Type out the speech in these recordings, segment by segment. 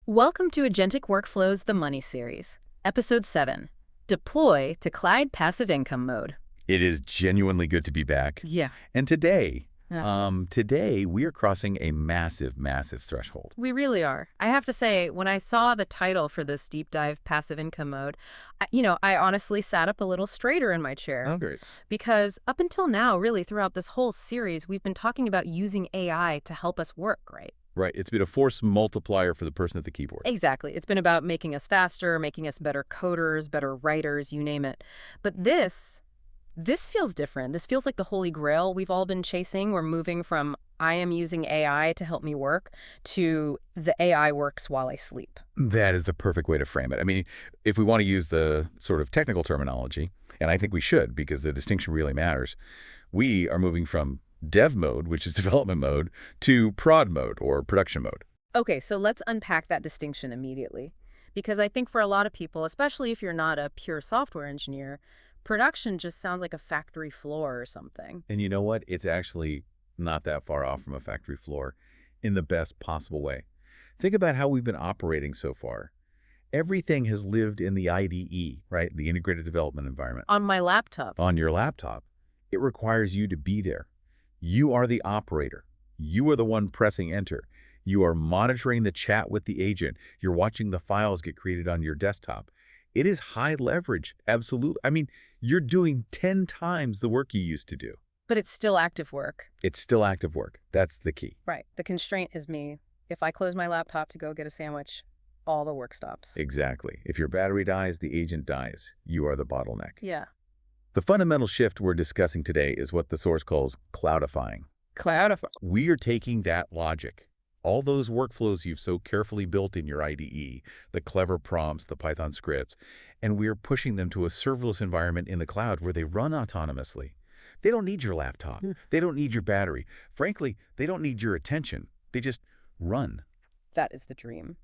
Welcome to Agentic Workflows, the Money Series, Episode 7, Deploy to Cloud Passive Income Mode. It is genuinely good to be back. Yeah. And today, Yeah. today we are crossing a massive, massive threshold. We really are. I have to say, when I saw the title for this deep dive passive income mode, I honestly sat up a little straighter in my chair. Oh, great. Because up until now, really throughout this whole series, we've been talking about using AI to help us work, right? Right. It's been a force multiplier for the person at the keyboard. Exactly. It's been about making us faster, making us better coders, better writers, you name it. But this feels different. This feels like the holy grail we've all been chasing. We're moving from I am using AI to help me work to the AI works while I sleep. That is the perfect way to frame it. I mean, if we want to use the sort of technical terminology, and I think we should because the distinction really matters, we are moving from dev mode, which is development mode, to prod mode or production mode. Okay, so let's unpack that distinction immediately. Because I think for a lot of people, especially if you're not a pure software engineer, production just sounds like a factory floor or something. And you know what? It's actually not that far off from a factory floor in the best possible way. Think about how we've been operating so far. Everything has lived in the IDE, right? The integrated development environment. On my laptop. On your laptop, it requires you to be there. You are the operator. You are the one pressing enter. You are monitoring the chat with the agent. You're watching the files get created on your desktop. It is high leverage, absolutely. I mean, you're doing 10 times the work you used to do. But it's still active work. It's still active work. That's the key. Right. The constraint is me. If I close my laptop to go get a sandwich, all the work stops. Exactly. If your battery dies, the agent dies. You are the bottleneck. Yeah. The fundamental shift we're discussing today is what the source calls cloudifying. Cloudify. We are taking that logic, all those workflows you've so carefully built in your IDE, the clever prompts, the Python scripts, and we are pushing them to a serverless environment in the cloud where they run autonomously. They don't need your laptop. They don't need your battery. Frankly, they don't need your attention. They just run. That is the dream.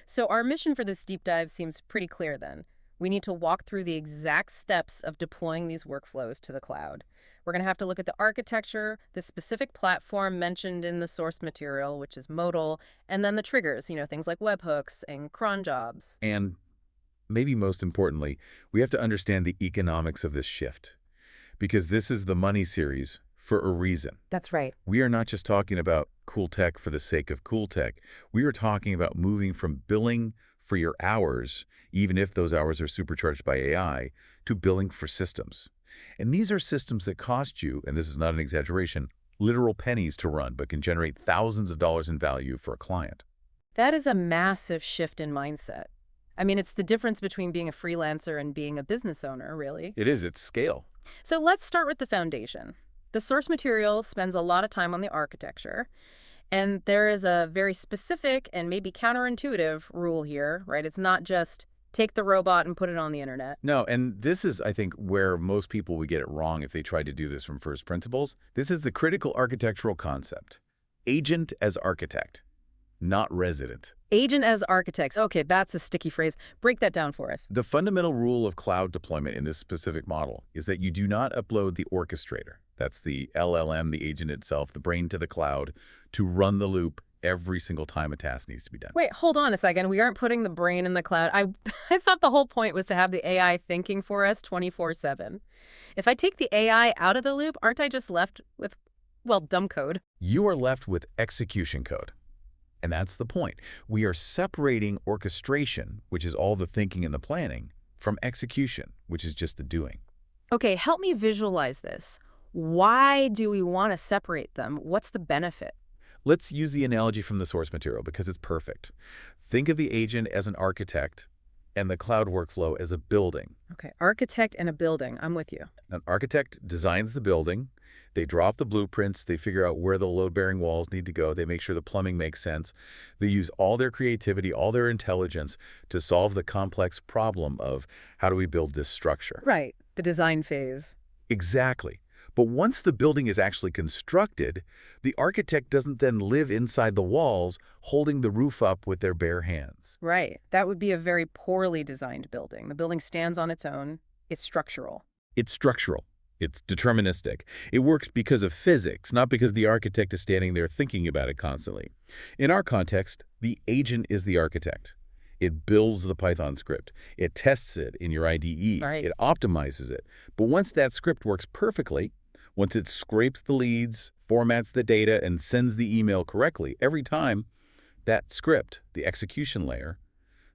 So our mission for this deep dive seems pretty clear then. We need to walk through the exact steps of deploying these workflows to the cloud. We're going to have to look at the architecture, the specific platform mentioned in the source material, which is Modal, and then the triggers, things like webhooks and cron jobs. And maybe most importantly, we have to understand the economics of this shift. Because this is the money series for a reason. That's right. We are not just talking about cool tech for the sake of cool tech. We are talking about moving from billing for your hours, even if those hours are supercharged by AI, to billing for systems. And these are systems that cost you, and this is not an exaggeration, literal pennies to run, but can generate thousands of dollars in value for a client. That is a massive shift in mindset. I mean, it's the difference between being a freelancer and being a business owner, really. It is, it's scale. So let's start with the foundation. The source material spends a lot of time on the architecture, and there is a very specific and maybe counterintuitive rule here, right? It's not just take the robot and put it on the internet. No, and this is, I think, where most people would get it wrong if they tried to do this from first principles. This is the critical architectural concept. Agent as architect, not resident. Agent as architects. Okay, that's a sticky phrase. Break that down for us. The fundamental rule of cloud deployment in this specific model is that you do not upload the orchestrator. That's the LLM, the agent itself, the brain to the cloud, to run the loop every single time a task needs to be done. Wait, hold on a second. We aren't putting the brain in the cloud. I thought the whole point was to have the AI thinking for us 24/7. If I take the AI out of the loop, aren't I just left with, well, dumb code? You are left with execution code. And that's the point. We are separating orchestration, which is all the thinking and the planning, from execution, which is just the doing. Okay, help me visualize this. Why do we want to separate them? What's the benefit? Let's use the analogy from the source material because it's perfect. Think of the agent as an architect and the cloud workflow as a building. Okay, architect and a building. I'm with you. An architect designs the building. They draw up the blueprints. They figure out where the load-bearing walls need to go. They make sure the plumbing makes sense. They use all their creativity, all their intelligence to solve the complex problem of how do we build this structure. Right, the design phase. Exactly. But once the building is actually constructed, the architect doesn't then live inside the walls holding the roof up with their bare hands. Right. That would be a very poorly designed building. The building stands on its own. It's structural. It's structural. It's deterministic. It works because of physics, not because the architect is standing there thinking about it constantly. In our context, the agent is the architect. It builds the Python script. It tests it in your IDE. Right. It optimizes it. But once that script works perfectly, once it scrapes the leads, formats the data, and sends the email correctly, every time, that script, the execution layer,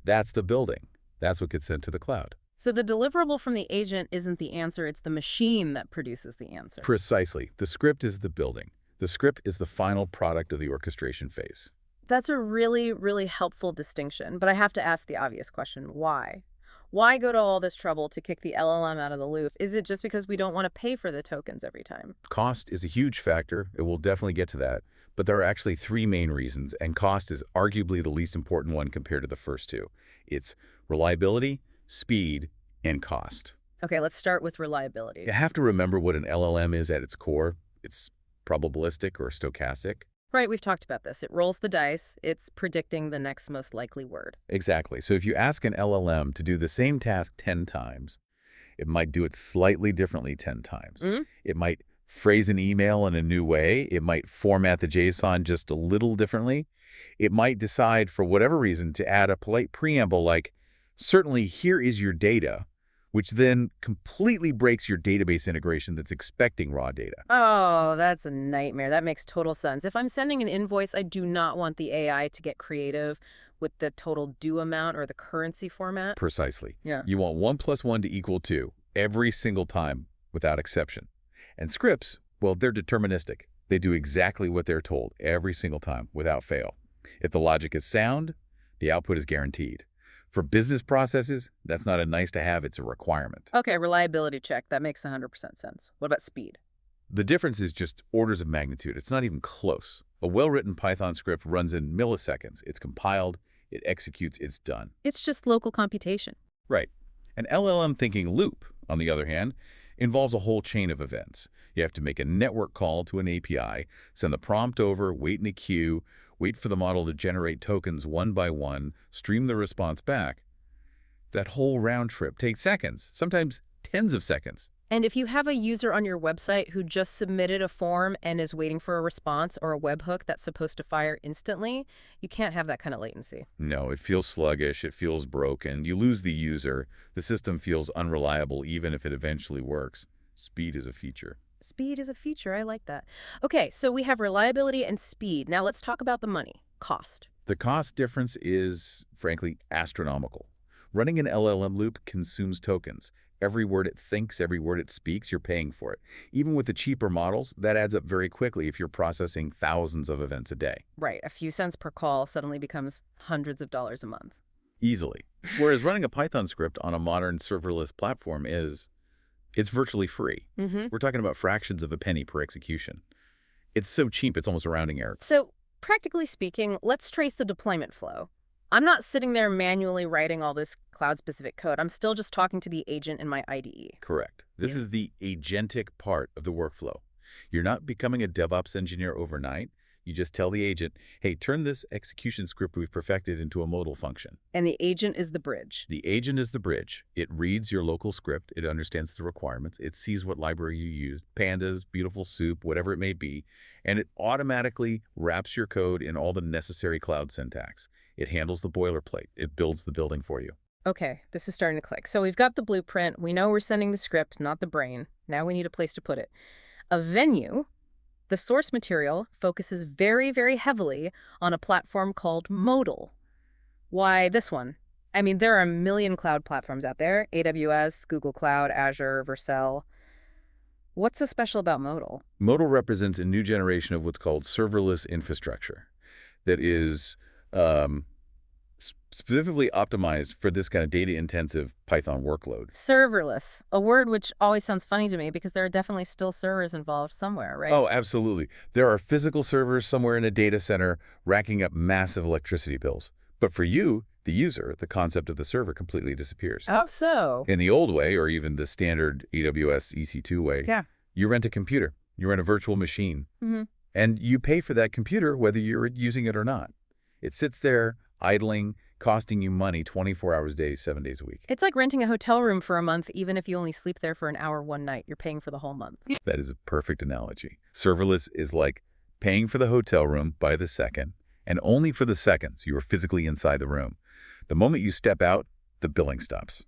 that's the building. That's what gets sent to the cloud. So the deliverable from the agent isn't the answer, it's the machine that produces the answer. Precisely. The script is the building. The script is the final product of the orchestration phase. That's a really, really helpful distinction, but I have to ask the obvious question, why? Why go to all this trouble to kick the LLM out of the loop? Is it just because we don't want to pay for the tokens every time? Cost is a huge factor. It will definitely get to that. But there are actually three main reasons, and cost is arguably the least important one compared to the first two. It's reliability, speed, and cost. Okay, let's start with reliability. You have to remember what an LLM is at its core. It's probabilistic or stochastic. Right, we've talked about this. It rolls the dice. It's predicting the next most likely word. Exactly. So if you ask an LLM to do the same task 10 times, it might do it slightly differently 10 times. It might phrase an email in a new way. It might format the JSON just a little differently. It might decide, for whatever reason, to add a polite preamble like, certainly here is your data, which then completely breaks your database integration that's expecting raw data. Oh, that's a nightmare. That makes total sense. If I'm sending an invoice, I do not want the AI to get creative with the total due amount or the currency format. Precisely. Yeah. You want 1 + 1 = 2 every single time without exception. And scripts, well, they're deterministic. They do exactly what they're told every single time without fail. If the logic is sound, the output is guaranteed. For business processes, that's not a nice to have, it's a requirement. Okay, reliability check. That makes 100% sense. What about speed? The difference is just orders of magnitude. It's not even close. A well-written Python script runs in milliseconds. It's compiled, it executes, it's done. It's just local computation. Right. An LLM thinking loop, on the other hand, involves a whole chain of events. You have to make a network call to an API, send the prompt over, wait in a queue, wait for the model to generate tokens one by one, stream the response back. That whole round trip takes seconds, sometimes tens of seconds. And if you have a user on your website who just submitted a form and is waiting for a response or a webhook that's supposed to fire instantly, you can't have that kind of latency. No, it feels sluggish, it feels broken. You lose the user. The system feels unreliable even if it eventually works. Speed is a feature. Speed is a feature. I like that. Okay, so we have reliability and speed. Now let's talk about the money, cost. The cost difference is, frankly, astronomical. Running an LLM loop consumes tokens. Every word it thinks, every word it speaks, you're paying for it. Even with the cheaper models, that adds up very quickly if you're processing thousands of events a day. Right, a few cents per call suddenly becomes hundreds of dollars a month. Easily. Whereas running a Python script on a modern serverless platform it's virtually free. We're talking about fractions of a penny per execution. It's so cheap, it's almost a rounding error. So, practically speaking, let's trace the deployment flow. I'm not sitting there manually writing all this cloud-specific code. I'm still just talking to the agent in my IDE. Correct. This is the agentic part of the workflow. You're not becoming a DevOps engineer overnight. You just tell the agent, hey, turn this execution script we've perfected into a modal function. And the agent is the bridge. The agent is the bridge. It reads your local script. It understands the requirements. It sees what library you used, pandas, beautiful soup, whatever it may be, and it automatically wraps your code in all the necessary cloud syntax. It handles the boilerplate. It builds the building for you. Okay, this is starting to click. So we've got the blueprint. We know we're sending the script, not the brain. Now we need a place to put it. A venue. The source material focuses very, very heavily on a platform called Modal. Why this one? I mean, there are a million cloud platforms out there. AWS, Google Cloud, Azure, Vercel. What's so special about Modal? Modal represents a new generation of what's called serverless infrastructure that is specifically optimized for this kind of data-intensive Python workload. Serverless, a word which always sounds funny to me because there are definitely still servers involved somewhere, right? Oh, absolutely. There are physical servers somewhere in a data center racking up massive electricity bills. But for you, the user, the concept of the server completely disappears. How so? In the old way, or even the standard AWS EC2 way, you rent a computer, you rent a virtual machine, and you pay for that computer whether you're using it or not. It sits there idling, costing you money 24 hours a day, 7 days a week. It's like renting a hotel room for a month, even if you only sleep there for an hour one night. You're paying for the whole month. That is a perfect analogy. Serverless is like paying for the hotel room by the second, and only for the seconds you are physically inside the room. The moment you step out, the billing stops.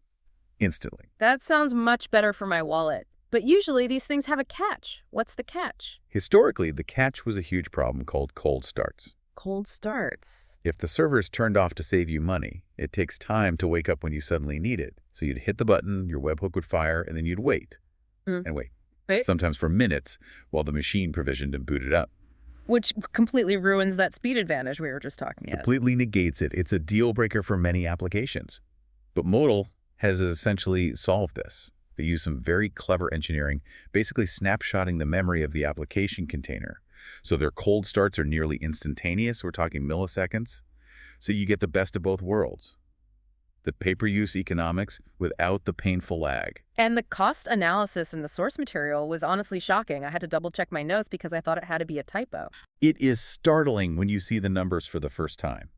Instantly. That sounds much better for my wallet. But usually these things have a catch. What's the catch? Historically, the catch was a huge problem called cold starts. Cold starts. If the server is turned off to save you money, it takes time to wake up when you suddenly need it. So you'd hit the button, your webhook would fire, and then you'd wait. And wait. Sometimes for minutes while the machine provisioned and booted up. Which completely ruins that speed advantage we were just talking about. Completely negates it. It's a deal breaker for many applications. But Modal has essentially solved this. They use some very clever engineering, basically snapshotting the memory of the application container. So their cold starts are nearly instantaneous. We're talking milliseconds. So you get the best of both worlds. The pay-per-use economics without the painful lag. And the cost analysis in the source material was honestly shocking. I had to double-check my notes because I thought it had to be a typo. It is startling when you see the numbers for the first time.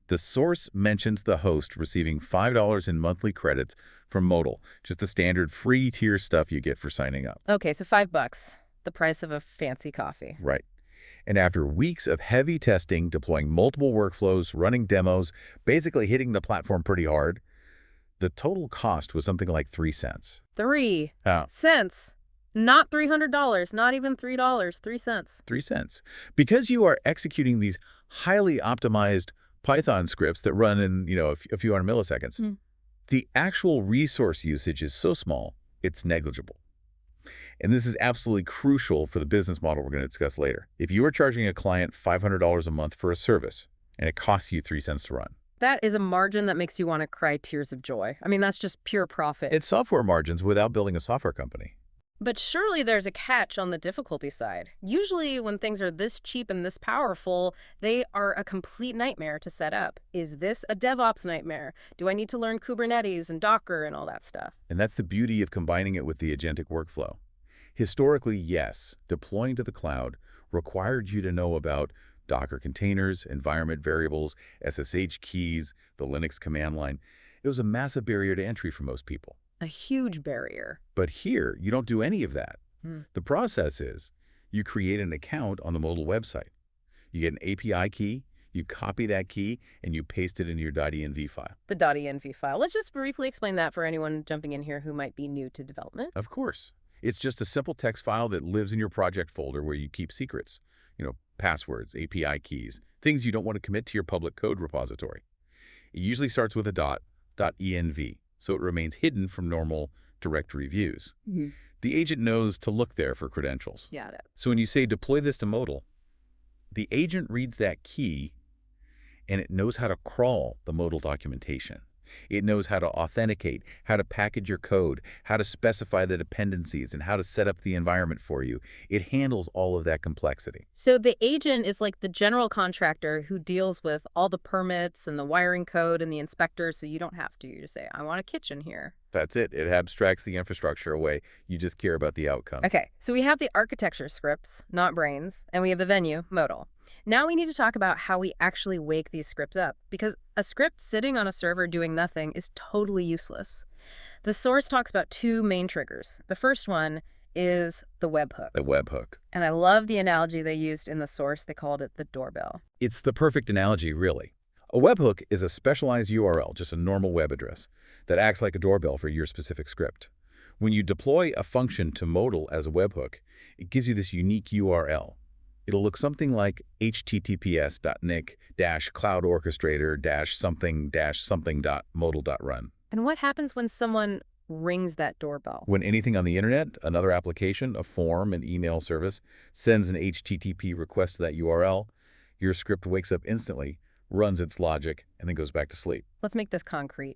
The source mentions the host receiving $5 in monthly credits from Modal, just the standard free tier stuff you get for signing up. Okay, so $5, the price of a fancy coffee. Right. And after weeks of heavy testing, deploying multiple workflows, running demos, basically hitting the platform pretty hard, the total cost was something like 3 cents. 3 cents. Not $300, not even $3, 3 cents. 3 cents. Because you are executing these highly optimized Python scripts that run in, a few hundred milliseconds, the actual resource usage is so small, it's negligible. And this is absolutely crucial for the business model we're going to discuss later. If you are charging a client $500 a month for a service, and it costs you 3 cents to run. That is a margin that makes you want to cry tears of joy. I mean, that's just pure profit. It's software margins without building a software company. But surely there's a catch on the difficulty side. Usually when things are this cheap and this powerful, they are a complete nightmare to set up. Is this a DevOps nightmare? Do I need to learn Kubernetes and Docker and all that stuff? And that's the beauty of combining it with the agentic workflow. Historically, yes, deploying to the cloud required you to know about Docker containers, environment variables, SSH keys, the Linux command line. It was a massive barrier to entry for most people. A huge barrier. But here, you don't do any of that. The process is you create an account on the Modal website. You get an API key, you copy that key, and you paste it into your .env file. The .env file. Let's just briefly explain that for anyone jumping in here who might be new to development. Of course. It's just a simple text file that lives in your project folder where you keep secrets. Passwords, API keys, things you don't want to commit to your public code repository. It usually starts with a .env, so it remains hidden from normal directory views. The agent knows to look there for credentials. Got it. So when you say deploy this to Modal, the agent reads that key and it knows how to crawl the Modal documentation. It knows how to authenticate, how to package your code, how to specify the dependencies, and how to set up the environment for you. It handles all of that complexity. So the agent is like the general contractor who deals with all the permits and the wiring code and the inspectors, so you don't have to. You just say, I want a kitchen here. That's it. It abstracts the infrastructure away. You just care about the outcome. Okay, so we have the architecture scripts, not brains, and we have the venue, Modal. Now we need to talk about how we actually wake these scripts up, because a script sitting on a server doing nothing is totally useless. The source talks about 2 main triggers. The first one is the webhook. The webhook. And I love the analogy they used in the source. They called it the doorbell. It's the perfect analogy, really. A webhook is a specialized URL, just a normal web address, that acts like a doorbell for your specific script. When you deploy a function to Modal as a webhook, it gives you this unique URL. It'll look something like https://cloud-orchestrator-something-something.modal.run. And what happens when someone rings that doorbell? When anything on the internet, another application, a form, an email service, sends an HTTP request to that URL, your script wakes up instantly, runs its logic, and then goes back to sleep. Let's make this concrete.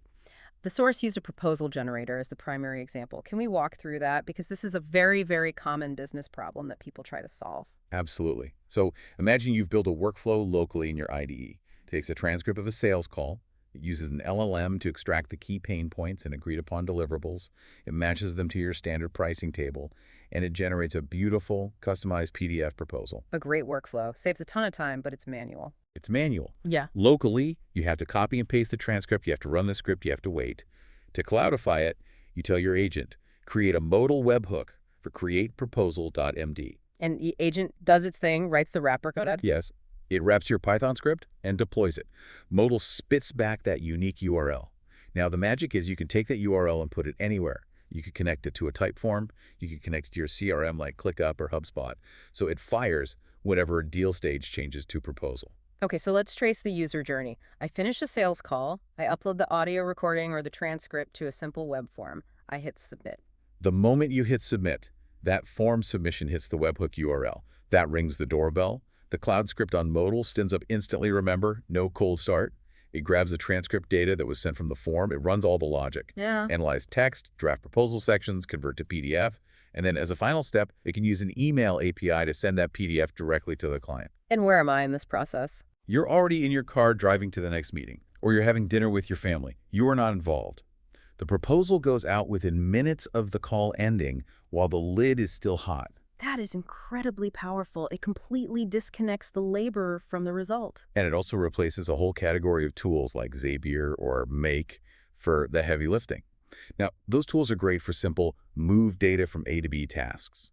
The source used a proposal generator as the primary example. Can we walk through that? Because this is a very, very common business problem that people try to solve. Absolutely. So imagine you've built a workflow locally in your IDE. It takes a transcript of a sales call. It uses an LLM to extract the key pain points and agreed upon deliverables. It matches them to your standard pricing table, and it generates a beautiful, customized PDF proposal. A great workflow. Saves a ton of time, but it's manual. It's manual. Yeah. Locally, you have to copy and paste the transcript. You have to run the script. You have to wait. To cloudify it, you tell your agent, create a modal webhook for createproposal.md. And the agent does its thing, writes the wrapper code. Yes. It wraps your Python script and deploys it. Modal spits back that unique URL. Now, the magic is you can take that URL and put it anywhere. You could connect it to a Typeform. You could connect it to your CRM like ClickUp or HubSpot. So it fires whenever a deal stage changes to proposal. Okay, so let's trace the user journey. I finish a sales call. I upload the audio recording or the transcript to a simple web form. I hit submit. The moment you hit submit, that form submission hits the webhook URL. That rings the doorbell. The cloud script on Modal stands up instantly, remember, no cold start. It grabs the transcript data that was sent from the form. It runs all the logic. Yeah. Analyze text, draft proposal sections, convert to PDF, and then as a final step, it can use an email API to send that PDF directly to the client. And where am I in this process? You're already in your car driving to the next meeting, or you're having dinner with your family. You are not involved. The proposal goes out within minutes of the call ending while the lid is still hot. That is incredibly powerful. It completely disconnects the labor from the result. And it also replaces a whole category of tools like Zapier or Make for the heavy lifting. Now, those tools are great for simple move data from A to B tasks.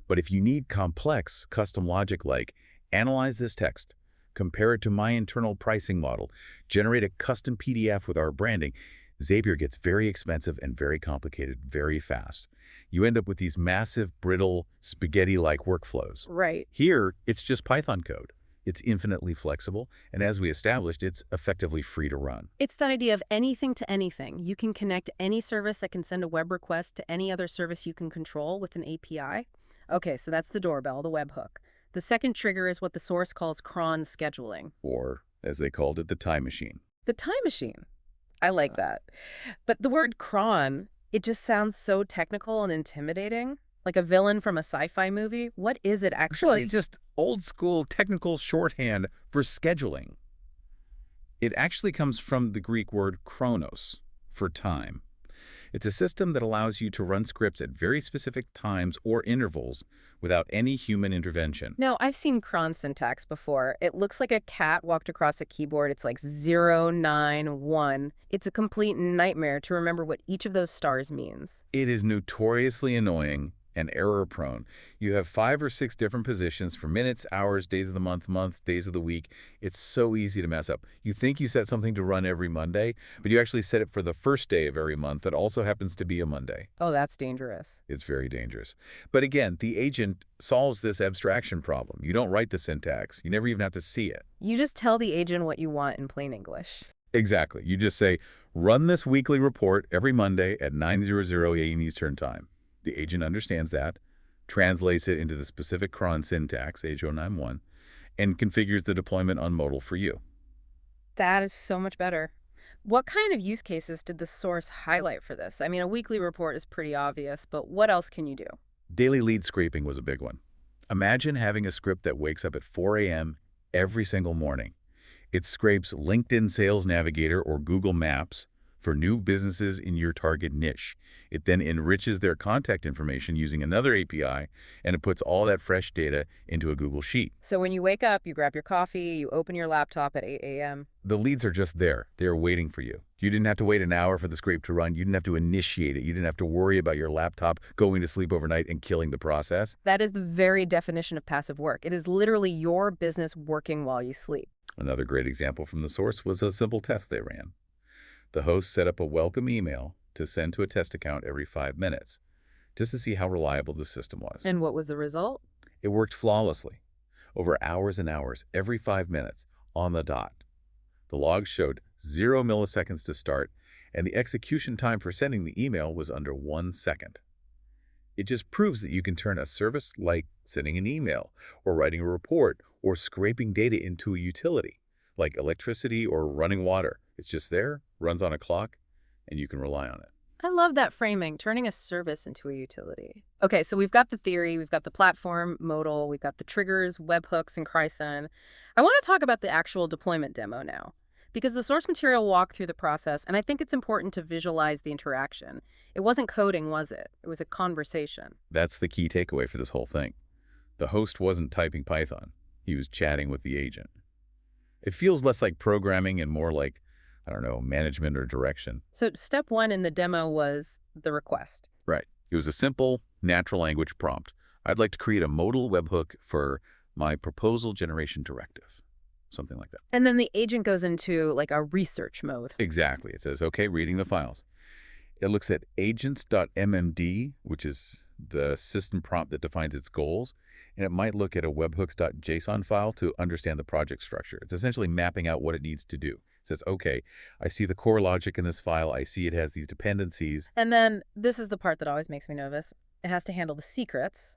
But if you need complex custom logic like analyze this text, compare it to my internal pricing model, generate a custom PDF with our branding, Zapier gets very expensive and very complicated very fast. You end up with these massive, brittle, spaghetti-like workflows. Right. Here, it's just Python code. It's infinitely flexible, and as we established, it's effectively free to run. It's that idea of anything to anything. You can connect any service that can send a web request to any other service you can control with an API. Okay, so that's the doorbell, the webhook. The second trigger is what the source calls cron scheduling. Or, as they called it, the time machine. The time machine. I like that. But the word cron, it just sounds so technical and intimidating. Like a villain from a sci-fi movie. What is it actually? It's just old school technical shorthand for scheduling. It actually comes from the Greek word chronos, for time. It's a system that allows you to run scripts at very specific times or intervals without any human intervention. Now, I've seen cron syntax before. It looks like a cat walked across a keyboard. It's like 0, 9, 1. It's a complete nightmare to remember what each of those stars means. It is notoriously annoying and error-prone. You have 5 or 6 different positions for minutes, hours, days of the month, months, days of the week. It's so easy to mess up. You think you set something to run every Monday, but you actually set it for the first day of every month that also happens to be a Monday. Oh, that's dangerous. It's very dangerous. But again, the agent solves this abstraction problem. You don't write the syntax. You never even have to see it. You just tell the agent what you want in plain English. Exactly. You just say, run this weekly report every Monday at 9:00 a.m. Eastern Time. The agent understands that, translates it into the specific cron syntax, H091, and configures the deployment on Modal for you. That is so much better. What kind of use cases did the source highlight for this? I mean, a weekly report is pretty obvious, but what else can you do? Daily lead scraping was a big one. Imagine having a script that wakes up at 4 a.m. every single morning. It scrapes LinkedIn Sales Navigator or Google Maps for new businesses in your target niche. It then enriches their contact information using another API, and it puts all that fresh data into a Google Sheet. So when you wake up, you grab your coffee, you open your laptop at 8 a.m. The leads are just there. They are waiting for you. You didn't have to wait an hour for the scrape to run. You didn't have to initiate it. You didn't have to worry about your laptop going to sleep overnight and killing the process. That is the very definition of passive work. It is literally your business working while you sleep. Another great example from the source was a simple test they ran. The host set up a welcome email to send to a test account every 5 minutes, just to see how reliable the system was. And what was the result? It worked flawlessly, over hours and hours, every 5 minutes, on the dot. The logs showed 0 milliseconds to start, and the execution time for sending the email was under 1 second. It just proves that you can turn a service like sending an email, or writing a report, or scraping data into a utility, like electricity or running water. It's just there, runs on a clock, and you can rely on it. I love that framing, turning a service into a utility. Okay, so we've got the theory, we've got the platform, Modal, we've got the triggers, webhooks, and Cron. I want to talk about the actual deployment demo now. because the source material walked through the process, and I think it's important to visualize the interaction. It wasn't coding, was it? It was a conversation. That's the key takeaway for this whole thing. The host wasn't typing Python. He was chatting with the agent. It feels less like programming and more like, I don't know, management or direction. So step one in the demo was the request. Right. It was a simple, natural language prompt. I'd like to create a modal webhook for my proposal generation directive. Something like that. And then the agent goes into like a research mode. Exactly. It says, okay, reading the files. It looks at agents.mmd, which is the system prompt that defines its goals, and it might look at a webhooks.json file to understand the project structure. It's essentially mapping out what it needs to do. It says, okay, I see the core logic in this file. I see it has these dependencies. And then this is the part that always makes me nervous. It has to handle the secrets,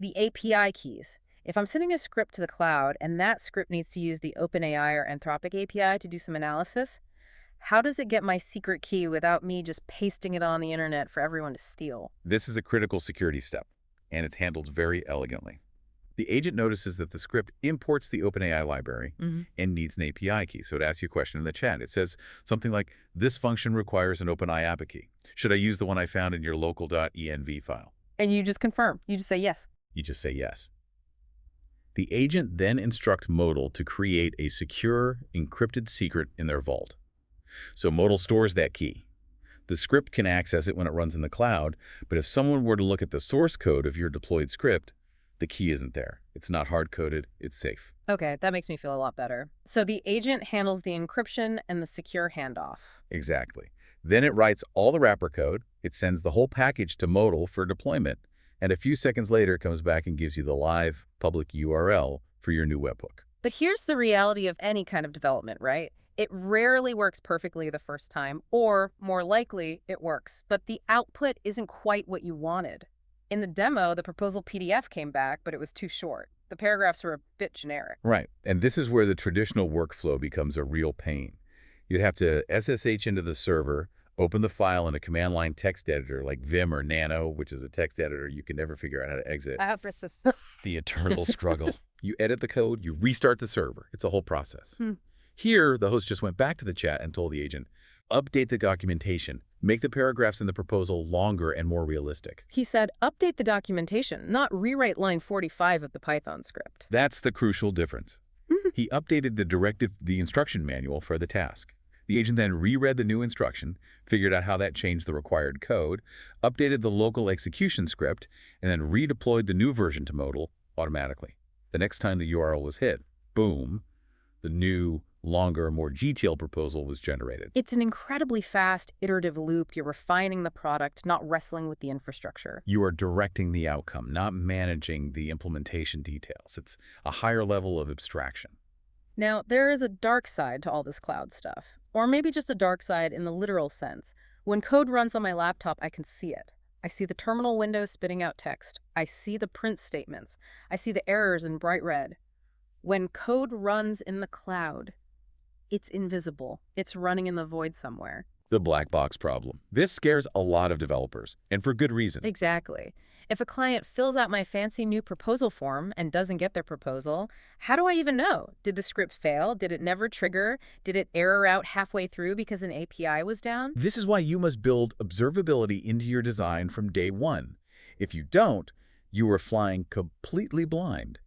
the API keys. If I'm sending a script to the cloud and that script needs to use the OpenAI or Anthropic API to do some analysis, how does it get my secret key without me just pasting it on the internet for everyone to steal? This is a critical security step, and it's handled very elegantly. The agent notices that the script imports the OpenAI library and needs an API key. So it asks you a question in the chat. It says something like, this function requires an OpenAI API key. Should I use the one I found in your local.env file? And you just confirm. You just say yes. You just say yes. The agent then instructs Modal to create a secure, encrypted secret in their vault. So Modal stores that key. The script can access it when it runs in the cloud, but if someone were to look at the source code of your deployed script, the key isn't there. It's not hard-coded. It's safe. Okay, that makes me feel a lot better. So the agent handles the encryption and the secure handoff. Exactly. Then it writes all the wrapper code. It sends the whole package to Modal for deployment, and a few seconds later comes back and gives you the live public URL for your new webhook. But here's the reality of any kind of development, right? It rarely works perfectly the first time, or more likely, it works, but the output isn't quite what you wanted. In the demo, the proposal PDF came back, but it was too short. The paragraphs were a bit generic. Right, and this is where the traditional workflow becomes a real pain. You'd have to SSH into the server, open the file in a command line text editor like Vim or Nano, which is a text editor you can never figure out how to exit. The eternal struggle. You edit the code, you restart the server. It's a whole process. Here, the host just went back to the chat and told the agent, update the documentation, make the paragraphs in the proposal longer and more realistic. He said, update the documentation, not rewrite line 45 of the Python script. That's the crucial difference. He updated the instruction manual for the task. The agent then reread the new instruction, figured out how that changed the required code, updated the local execution script, and then redeployed the new version to Modal automatically. The next time the URL was hit, boom, the new, longer, more detailed proposal was generated. It's an incredibly fast, iterative loop. You're refining the product, not wrestling with the infrastructure. You are directing the outcome, not managing the implementation details. It's a higher level of abstraction. Now, there is a dark side to all this cloud stuff, or maybe just a dark side in the literal sense. When code runs on my laptop, I can see it. I see the terminal window spitting out text. I see the print statements. I see the errors in bright red. When code runs in the cloud, it's invisible. It's running in the void somewhere. The black box problem. This scares a lot of developers, and for good reason. Exactly. If a client fills out my fancy new proposal form and doesn't get their proposal, how do I even know? Did the script fail? Did it never trigger? Did it error out halfway through because an API was down? This is why you must build observability into your design from day one. If you don't, you are flying completely blind.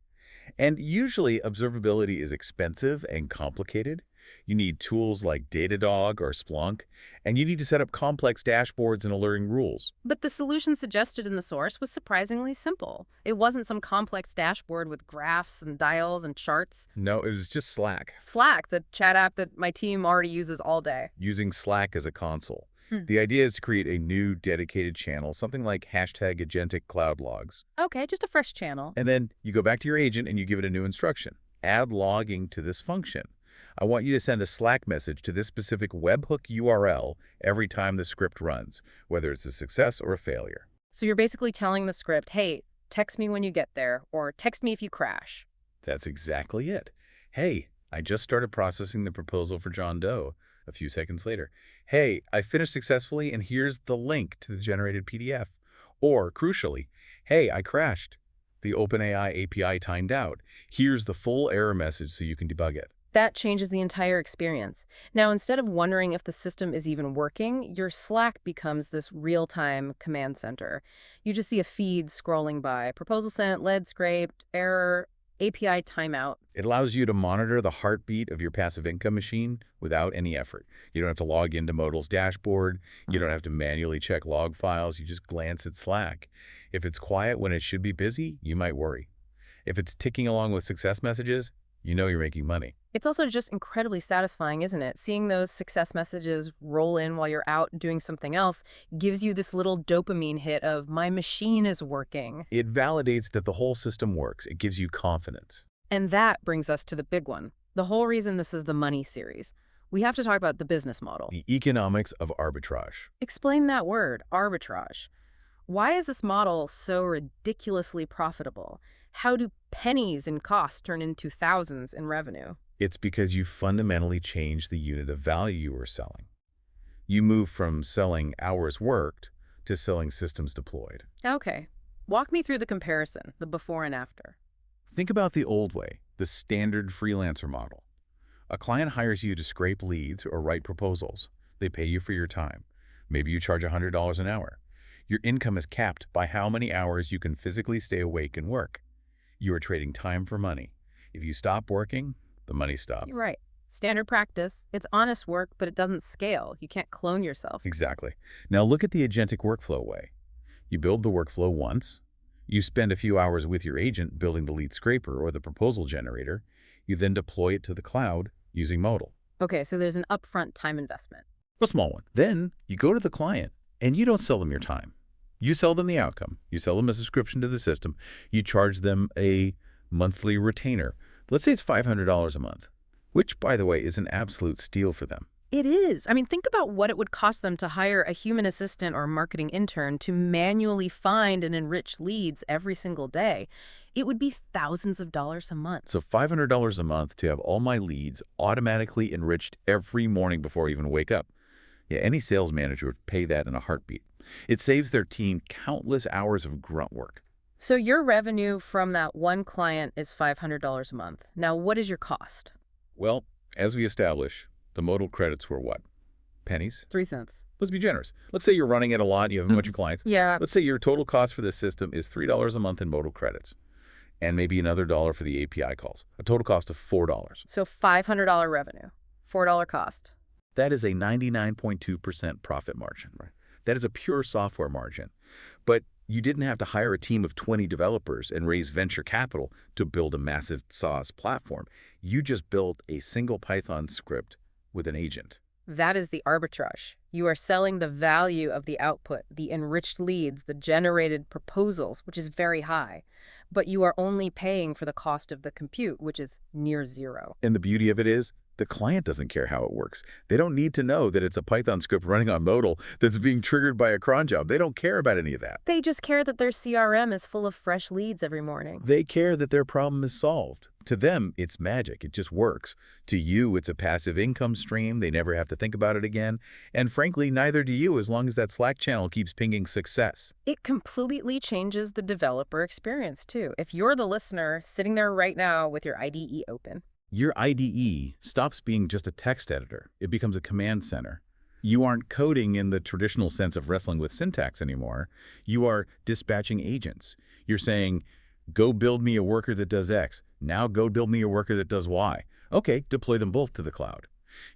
And usually observability is expensive and complicated. You need tools like Datadog or Splunk, and you need to set up complex dashboards and alerting rules. But the solution suggested in the source was surprisingly simple. It wasn't some complex dashboard with graphs and dials and charts. No, it was just Slack. Slack, the chat app that my team already uses all day. Using Slack as a console. The idea is to create a new dedicated channel, something like hashtag Agentic Cloud Logs. Okay, just a fresh channel. And then you go back to your agent and you give it a new instruction. Add logging to this function. I want you to send a Slack message to this specific webhook URL every time the script runs, whether it's a success or a failure. So you're basically telling the script, hey, text me when you get there, or text me if you crash. That's exactly it. Hey, I just started processing the proposal for John Doe. A few seconds later, hey, I finished successfully and here's the link to the generated PDF. Or, crucially, hey, I crashed. The OpenAI API timed out. Here's the full error message so you can debug it. That changes the entire experience. Now, instead of wondering if the system is even working, your Slack becomes this real-time command center. You just see a feed scrolling by. Proposal sent, lead scraped, error, API timeout. It allows you to monitor the heartbeat of your passive income machine without any effort. You don't have to log into Modal's dashboard. You don't have to manually check log files. You just glance at Slack. If it's quiet when it should be busy, you might worry. If it's ticking along with success messages, you know you're making money. It's also just incredibly satisfying, isn't it? Seeing those success messages roll in while you're out doing something else gives you this little dopamine hit of, my machine is working. It validates that the whole system works. It gives you confidence. And that brings us to the big one. The whole reason this is the money series. We have to talk about the business model. The economics of arbitrage. Explain that word, arbitrage. Why is this model so ridiculously profitable? How do pennies in cost turn into thousands in revenue? It's because you fundamentally change the unit of value you are selling. You move from selling hours worked to selling systems deployed. Okay. Walk me through the comparison, the before and after. Think about the old way, the standard freelancer model. A client hires you to scrape leads or write proposals. They pay you for your time. Maybe you charge $100 an hour. Your income is capped by how many hours you can physically stay awake and work. You are trading time for money. If you stop working, the money stops. You're right. Standard practice. It's honest work, but it doesn't scale. You can't clone yourself. Exactly. Now look at the agentic workflow way. You build the workflow once. You spend a few hours with your agent building the lead scraper or the proposal generator. You then deploy it to the cloud using Modal. Okay, so there's an upfront time investment. A small one. Then you go to the client and you don't sell them your time. You sell them the outcome. You sell them a subscription to the system. You charge them a monthly retainer. Let's say it's $500 a month, which, by the way, is an absolute steal for them. It is. I mean, think about what it would cost them to hire a human assistant or marketing intern to manually find and enrich leads every single day. It would be thousands of dollars a month. So $500 a month to have all my leads automatically enriched every morning before I even wake up. Yeah, any sales manager would pay that in a heartbeat. It saves their team countless hours of grunt work. So your revenue from that one client is $500 a month. Now, what is your cost? Well, as we establish, the Modal credits were what? Pennies? 3 cents. Let's be generous. Let's say you're running it a lot, you have a bunch of clients. Yeah. Let's say your total cost for this system is $3 a month in Modal credits, and maybe another dollar for the API calls. A total cost of $4. So $500 revenue, $4 cost. That is a 99.2% profit margin. Right. That is a pure software margin. But you didn't have to hire a team of 20 developers and raise venture capital to build a massive SaaS platform. You just built a single Python script with an agent. That is the arbitrage. You are selling the value of the output, the enriched leads, the generated proposals, which is very high. But you are only paying for the cost of the compute, which is near zero. And the beauty of it is, the client doesn't care how it works. They don't need to know that it's a Python script running on Modal that's being triggered by a cron job. They don't care about any of that. They just care that their CRM is full of fresh leads every morning. They care that their problem is solved. To them, it's magic. It just works. To you, it's a passive income stream. They never have to think about it again. And frankly, neither do you as long as that Slack channel keeps pinging success. It completely changes the developer experience, too. If you're the listener sitting there right now with your IDE open, your IDE stops being just a text editor. It becomes a command center. You aren't coding in the traditional sense of wrestling with syntax anymore. You are dispatching agents. You're saying, go build me a worker that does X. Now go build me a worker that does Y. Okay, deploy them both to the cloud.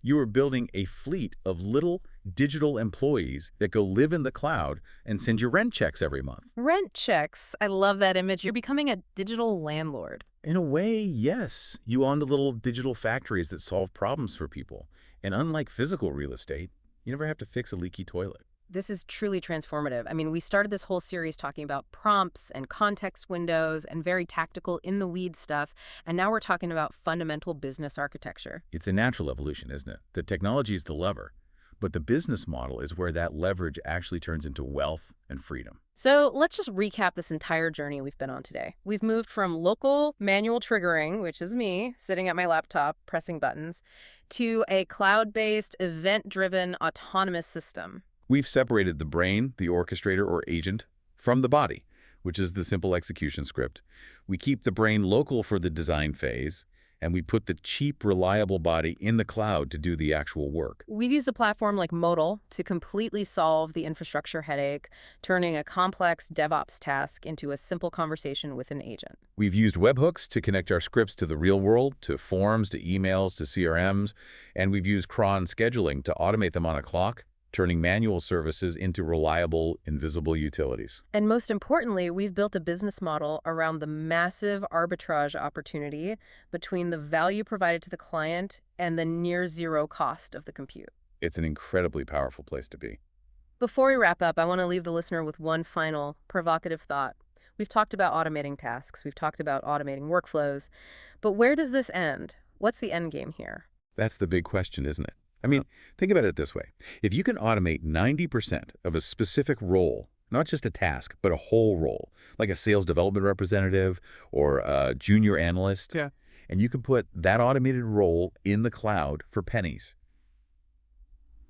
You are building a fleet of little digital employees that go live in the cloud and send you rent checks every month. Rent checks. I love that image. You're becoming a digital landlord. In a way, yes. You own the little digital factories that solve problems for people. And unlike physical real estate, you never have to fix a leaky toilet. This is truly transformative. I mean, we started this whole series talking about prompts and context windows and very tactical in-the-weeds stuff, and now we're talking about fundamental business architecture. It's a natural evolution, isn't it? The technology is the lever, but the business model is where that leverage actually turns into wealth and freedom. So let's just recap this entire journey we've been on today. We've moved from local manual triggering, which is me sitting at my laptop pressing buttons, to a cloud-based, event-driven, autonomous system. We've separated the brain, the orchestrator or agent, from the body, which is the simple execution script. We keep the brain local for the design phase, and we put the cheap, reliable body in the cloud to do the actual work. We've used a platform like Modal to completely solve the infrastructure headache, turning a complex DevOps task into a simple conversation with an agent. We've used webhooks to connect our scripts to the real world, to forms, to emails, to CRMs, and we've used Cron scheduling to automate them on a clock, turning manual services into reliable, invisible utilities. And most importantly, we've built a business model around the massive arbitrage opportunity between the value provided to the client and the near zero cost of the compute. It's an incredibly powerful place to be. Before we wrap up, I want to leave the listener with one final provocative thought. We've talked about automating tasks, we've talked about automating workflows, but where does this end? What's the end game here? That's the big question, isn't it? I mean, think about it this way. If you can automate 90% of a specific role, not just a task, but a whole role, like a sales development representative or a junior analyst, Yeah. and you can put that automated role in the cloud for pennies,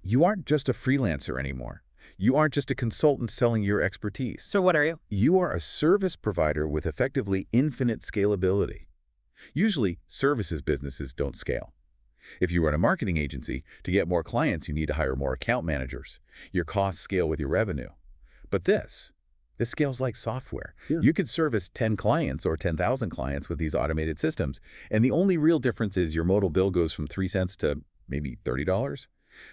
you aren't just a freelancer anymore. You aren't just a consultant selling your expertise. So what are you? You are a service provider with effectively infinite scalability. Usually, services businesses don't scale. If you run a marketing agency, to get more clients, you need to hire more account managers. Your costs scale with your revenue. But this scales like software. Yeah. You could service 10 clients or 10,000 clients with these automated systems. And the only real difference is your modal bill goes from 3 cents to maybe $30.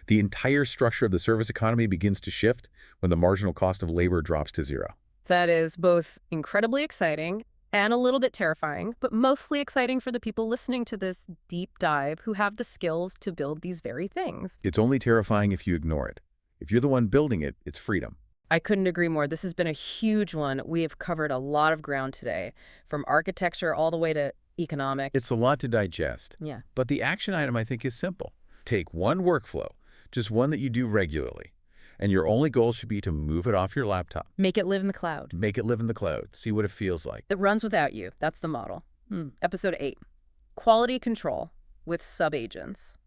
The entire structure of the service economy begins to shift when the marginal cost of labor drops to zero. That is both incredibly exciting and a little bit terrifying, but mostly exciting for the people listening to this deep dive who have the skills to build these very things. It's only terrifying if you ignore it. If you're the one building it, it's freedom. I couldn't agree more. This has been a huge one. We have covered a lot of ground today, from architecture all the way to economics. It's a lot to digest. Yeah. But the action item, I think, is simple. Take one workflow, just one that you do regularly, and your only goal should be to move it off your laptop. Make it live in the cloud. Make it live in the cloud. See what it feels like. That runs without you. That's the model. Episode 8, Quality Control with Sub-Agents.